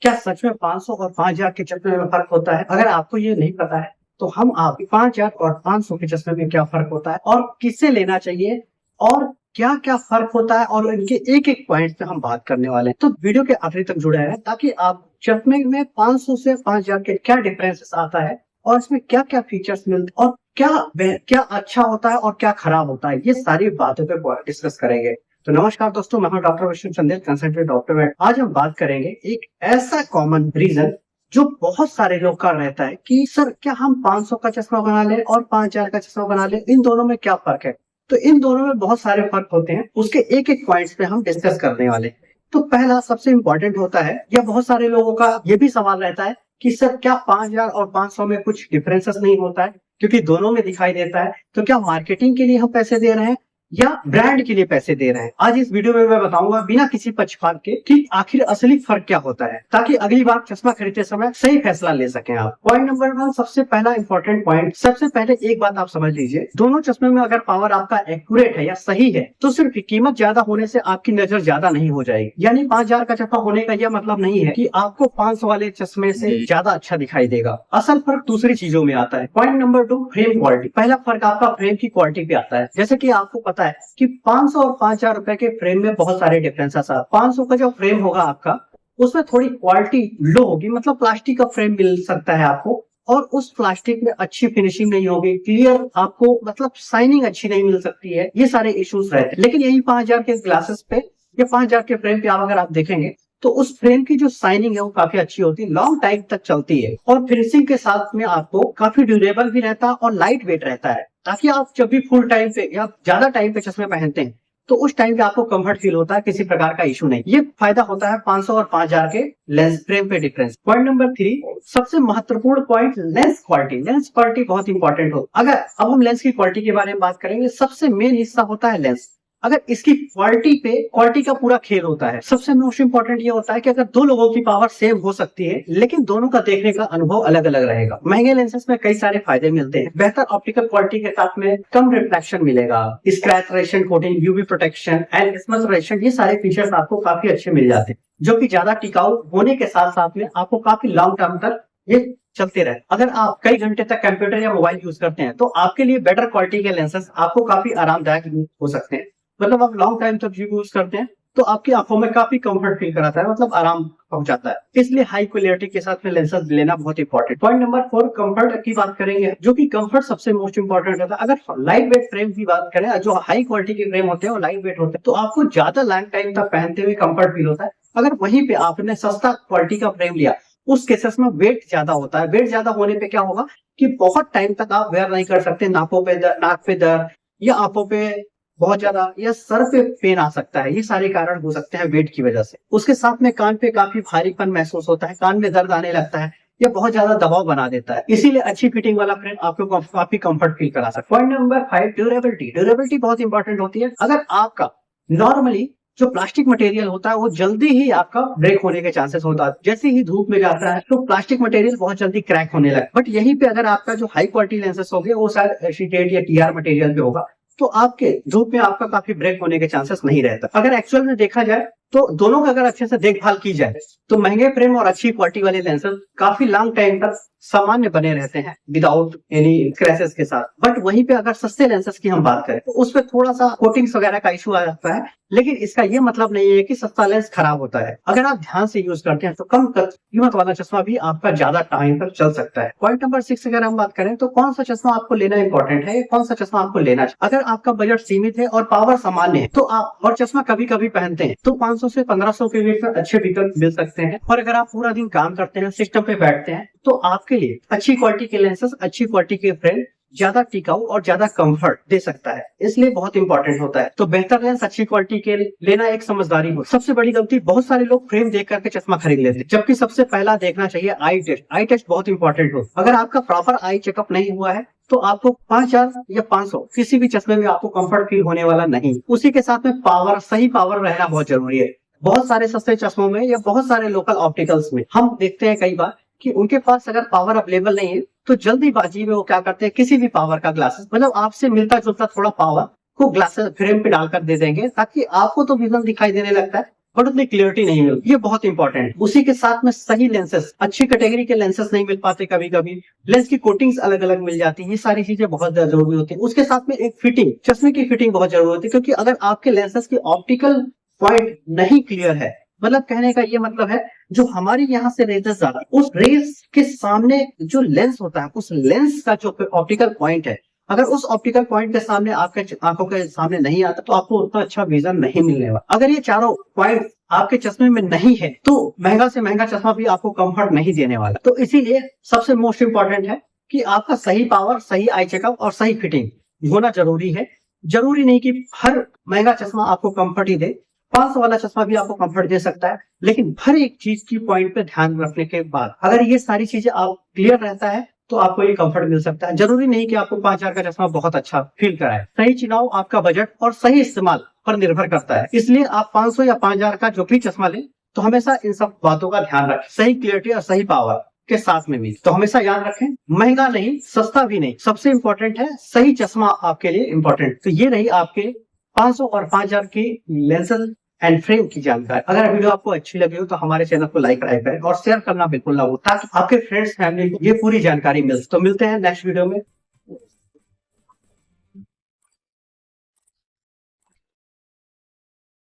क्या सच में 500 और 5000 के चश्मे में फर्क होता है? अगर आपको ये नहीं पता है तो हम आप 5000 और 500 के चश्मे में क्या फर्क होता है और किससे लेना चाहिए और क्या क्या फर्क होता है और इनके एक एक पॉइंट पे हम बात करने वाले हैं। तो वीडियो के आखिरी तक जुड़े हैं ताकि आप चश्मे में 500 से 5000 के क्या डिफरेंसेस आता है और इसमें क्या क्या फीचर्स मिलते हैं और क्या अच्छा होता है और क्या खराब होता है, ये सारी बातों पे डिस्कस करेंगे। तो नमस्कार दोस्तों, मैं हूं doctor Vishnu Chandel, consultant doctor. आज हम बात करेंगे एक ऐसा कॉमन रीजन जो बहुत सारे लोग का रहता है कि सर क्या हम 500 का चश्मा बना लें और 5000 का चश्मा बना लें, इन दोनों में क्या फर्क है। तो इन दोनों में बहुत सारे फर्क होते हैं, उसके एक एक पॉइंट्स पे हम डिस्कस करने वाले। तो पहला सबसे इंपॉर्टेंट होता है, या बहुत सारे लोगों का ये भी सवाल रहता है कि सर क्या 5000 और 500 में कुछ डिफरेंसेस नहीं होता है, क्योंकि दोनों में दिखाई देता है। तो क्या मार्केटिंग के लिए हम पैसे दे रहे हैं या ब्रांड के लिए पैसे दे रहे हैं। आज इस वीडियो में मैं बताऊंगा बिना किसी पक्षपात के कि आखिर असली फर्क क्या होता है, ताकि अगली बार चश्मा खरीदते समय सही फैसला ले सकें आप। पॉइंट नंबर 1, सबसे पहला इंपॉर्टेंट पॉइंट। सबसे पहले एक बात आप समझ लीजिए, दोनों चश्मे में अगर पावर आपका एक्यूरेट है या सही है तो सिर्फ कीमत ज्यादा होने से आपकी नजर ज्यादा नहीं हो जाएगी। यानी 5000 का चश्मा होने का यह मतलब नहीं है कि आपको 500 वाले चश्मे से ज्यादा अच्छा दिखाई देगा। असल फर्क दूसरी चीजों में आता है। Point number 2, frame quality. पहला फर्क आपका फ्रेम की क्वालिटी पे आता है। जैसे कि आपको पता है कि 500 और 5000 रुपए के फ्रेम में बहुत सारे डिफरेंसेस है। 500 का जो फ्रेम होगा आपका, उसमें थोड़ी क्वालिटी लो होगी, मतलब प्लास्टिक का फ्रेम मिल सकता है आपको, और उस प्लास्टिक में अच्छी फिनिशिंग नहीं होगी, क्लियर आपको मतलब शाइनिंग अच्छी नहीं मिल सकती है, ये सारे इश्यूज रहते हैं। लेकिन यही 5000 के ग्लासेस पे या 5000 के फ्रेम पे अगर आप देखेंगे तो उस फ्रेम की जो शाइनिंग है वो काफी अच्छी होती है, लॉन्ग टाइम तक चलती है, और फिनिशिंग के साथ में आपको काफी ड्यूरेबल भी रहता है और लाइट वेट रहता है, ताकि आप जब भी फुल टाइम पे या ज्यादा टाइम पे चश्मे पहनते हैं तो उस टाइम पे आपको कंफर्ट फील होता है, किसी प्रकार का इशू नहीं। ये फायदा होता है 500 और 5000 के लेंस फ्रेम पे डिफरेंस। पॉइंट नंबर 3, सबसे महत्वपूर्ण point, lens quality. Lens quality बहुत इंपॉर्टेंट हो। अगर अब हम लेंस की क्वालिटी के बारे में बात करेंगे, सबसे मेन हिस्सा होता है लेंस। अगर इसकी क्वालिटी का पूरा खेल होता है। सबसे मोस्ट इंपॉर्टेंट ये होता है कि अगर दो लोगों की पावर सेम हो सकती है लेकिन दोनों का देखने का अनुभव अलग अलग रहेगा। महंगे लेंसेज में कई सारे फायदे मिलते हैं। बेहतर ऑप्टिकल क्वालिटी के साथ में कम रिफ्लेक्शन मिलेगा, scratch ration coating, UV protection and smudge ration, ये सारे फीचर्स आपको काफी अच्छे मिल जाते हैं, जो कि ज्यादा टिकाऊ होने के साथ साथ में आपको काफी लॉन्ग टर्म तक ये चलते रहे। अगर आप कई घंटे तक कंप्यूटर या मोबाइल यूज करते हैं तो आपके लिए बेटर क्वालिटी के लेंसेज आपको काफी आरामदायक हो सकते हैं। मतलब आप लॉन्ग टाइम तक यूज करते हैं तो आपकी आंखों में काफी कंफर्ट फील कराता है, मतलब आराम पहुंचाता है। इसलिए हाई क्वालिटी के साथ में लेंसेज लेना बहुत इंपॉर्टेंट। पॉइंट नंबर 4, कंफर्ट की बात करेंगे, जो कि कंफर्ट सबसे मोस्ट इंपॉर्टेंट होता है। अगर लाइट वेट फ्रेम की बात करें, जो हाई क्वालिटी के फ्रेम होते हैं वो लाइट वेट होते हैं, तो आपको ज्यादा लॉन्ग टाइम तक पहनते हुए कंफर्ट फील होता है। अगर वहीं पे आपने सस्ता क्वालिटी का फ्रेम लिया, उस केसेस में वेट ज्यादा होता है। वेट ज्यादा होने पे क्या होगा कि बहुत टाइम तक आप वेयर नहीं कर सकते, नाकों पे नाक पे दर्द या आंखों पे बहुत ज्यादा या सर पे पेन आ सकता है, ये सारे कारण हो सकते हैं वेट की वजह से। उसके साथ में कान पे काफी भारीपन महसूस होता है, कान में दर्द आने लगता है, ये बहुत ज्यादा दबाव बना देता है। इसीलिए अच्छी फिटिंग वाला फ्रेम आपको काफी कंफर्ट फील करा सकता है। Point number 5, durability. ड्यूरेबिलिटी बहुत इंपॉर्टेंट होती है। अगर आपका नॉर्मली जो प्लास्टिक मटेरियल होता है वो जल्दी ही आपका ब्रेक होने के चांसेस होता है, जैसे ही धूप में जाता है तो प्लास्टिक मटेरियल बहुत जल्दी क्रैक होने लगता है। बट यहीं पे अगर आपका जो हाई क्वालिटी लेंसेस होंगे वो शायद एसीटेट या टीआर मटेरियल पे होगा, तो आपके धूप में आपका काफी ब्रेक होने के चांसेस नहीं रहता। अगर एक्चुअल में देखा जाए तो दोनों का अगर अच्छे से देखभाल की जाए तो महंगे फ्रेम और अच्छी क्वालिटी वाले लेंसेज काफी लॉन्ग टाइम तक सामान्य बने रहते हैं विदाउट एनी क्रैशेस के साथ। बट वहीं पे अगर सस्ते लेंसेज की हम बात करें तो उसपे थोड़ा सा कोटिंग्स वगैरह का इशू आ जाता है, लेकिन इसका ये मतलब नहीं है कि सस्ता लेंस खराब होता है। अगर आप ध्यान से यूज करते हैं तो कम कीमत वाला चश्मा भी आपका ज्यादा टाइम तक चल सकता है। पॉइंट नंबर 6, अगर हम बात करें तो कौन सा चश्मा आपको लेना इंपॉर्टेंट है, कौन सा चश्मा आपको लेना चाहिए। अगर आपका बजट सीमित है और पावर सामान्य है तो आप और चश्मा कभी कभी पहनते हैं तो 500 से 1500 के बीच में अच्छे विकल्प मिल सकते हैं। और अगर आप पूरा दिन काम करते हैं, सिस्टम पे बैठते हैं, तो आपके लिए अच्छी क्वालिटी के लेंसेज, अच्छी क्वालिटी के फ्रेम ज्यादा टिकाऊ और ज्यादा कंफर्ट दे सकता है, इसलिए बहुत इंपॉर्टेंट होता है। तो बेहतर लेंस अच्छी क्वालिटी के लेना एक समझदारी हो। सबसे बड़ी गलती, बहुत सारे लोग फ्रेम देख करके चश्मा खरीद लेते हैं, जबकि सबसे पहला देखना चाहिए आई टेस्ट। आई टेस्ट बहुत इंपॉर्टेंट हो। अगर आपका प्रॉपर आई चेकअप नहीं हुआ है तो आपको 5000 या 500 किसी भी चश्मे में आपको कंफर्ट फील होने वाला नहीं। उसी के साथ में पावर, सही पावर रहना बहुत जरूरी है। बहुत सारे सस्ते चश्मों में या बहुत सारे लोकल ऑप्टिकल्स में हम देखते हैं कई बार कि उनके पास अगर पावर अवेलेबल नहीं है तो जल्दीबाजी में वो क्या करते हैं, किसी भी पावर का ग्लासेस, मतलब आपसे मिलता जुलता थोड़ा पावर को ग्लासेस फ्रेम पे डालकर दे देंगे, ताकि आपको तो विजन दिखाई देने लगता है बट उतनी क्लियरिटी नहीं मिलती, ये बहुत इंपॉर्टेंट। उसी के साथ में सही लेंसेस, अच्छी कैटेगरी के लेंसेस नहीं मिल पाते, कभी कभी लेंस की कोटिंग्स अलग अलग मिल जाती है, ये सारी चीजें बहुत जरूरी होती है। उसके साथ में एक फिटिंग, चश्मे की फिटिंग बहुत जरूरी होती है, क्योंकि अगर आपके लेंसेस की ऑप्टिकल पॉइंट नहीं क्लियर है, मतलब कहने का ये मतलब है जो हमारी यहाँ से रेजेस जा रहा है उस रेस के सामने जो लेंस होता है, उस लेंस का जो ऑप्टिकल पॉइंट है, अगर उस ऑप्टिकल पॉइंट के सामने आपके आंखों के सामने नहीं आता तो आपको उतना अच्छा विजन नहीं मिलने वाला। अगर ये चारों पॉइंट आपके चश्मे में नहीं है तो महंगा से महंगा चश्मा भी आपको कंफर्ट नहीं देने वाला। तो इसीलिए सबसे मोस्ट इंपॉर्टेंट है कि आपका सही पावर, सही आई चेकअप और सही फिटिंग होना जरूरी है। जरूरी नहीं कि हर महंगा चश्मा आपको कंफर्ट ही दे, 500 वाला चश्मा भी आपको कंफर्ट दे सकता है, लेकिन हर एक चीज की पॉइंट पे ध्यान रखने के बाद अगर ये सारी चीजें आप क्लियर रहता है तो आपको ये कंफर्ट मिल सकता है। जरूरी नहीं कि आपको 5000 का चश्मा बहुत अच्छा फील कराए। सही चुनाव आपका बजट और सही इस्तेमाल पर निर्भर करता है, इसलिए आप 500 या 5000 का जो भी चश्मा लें तो हमेशा इन सब बातों का ध्यान रखें, सही क्लियरिटी और सही पावर के साथ में भी। तो हमेशा याद रखें, महंगा नहीं, सस्ता भी नहीं, सबसे इंपॉर्टेंट है सही चश्मा आपके लिए इंपॉर्टेंट। तो ये रही आपके 500 और 5000 की लेंसेज एंड फ्रेम की जानकारी। अगर वीडियो आपको अच्छी लगी हो तो हमारे चैनल को लाइक करें और शेयर करना बिल्कुल ना हो, ताकि आपके फ्रेंड्स फैमिली को ये पूरी जानकारी मिल। तो मिलते हैं नेक्स्ट वीडियो में।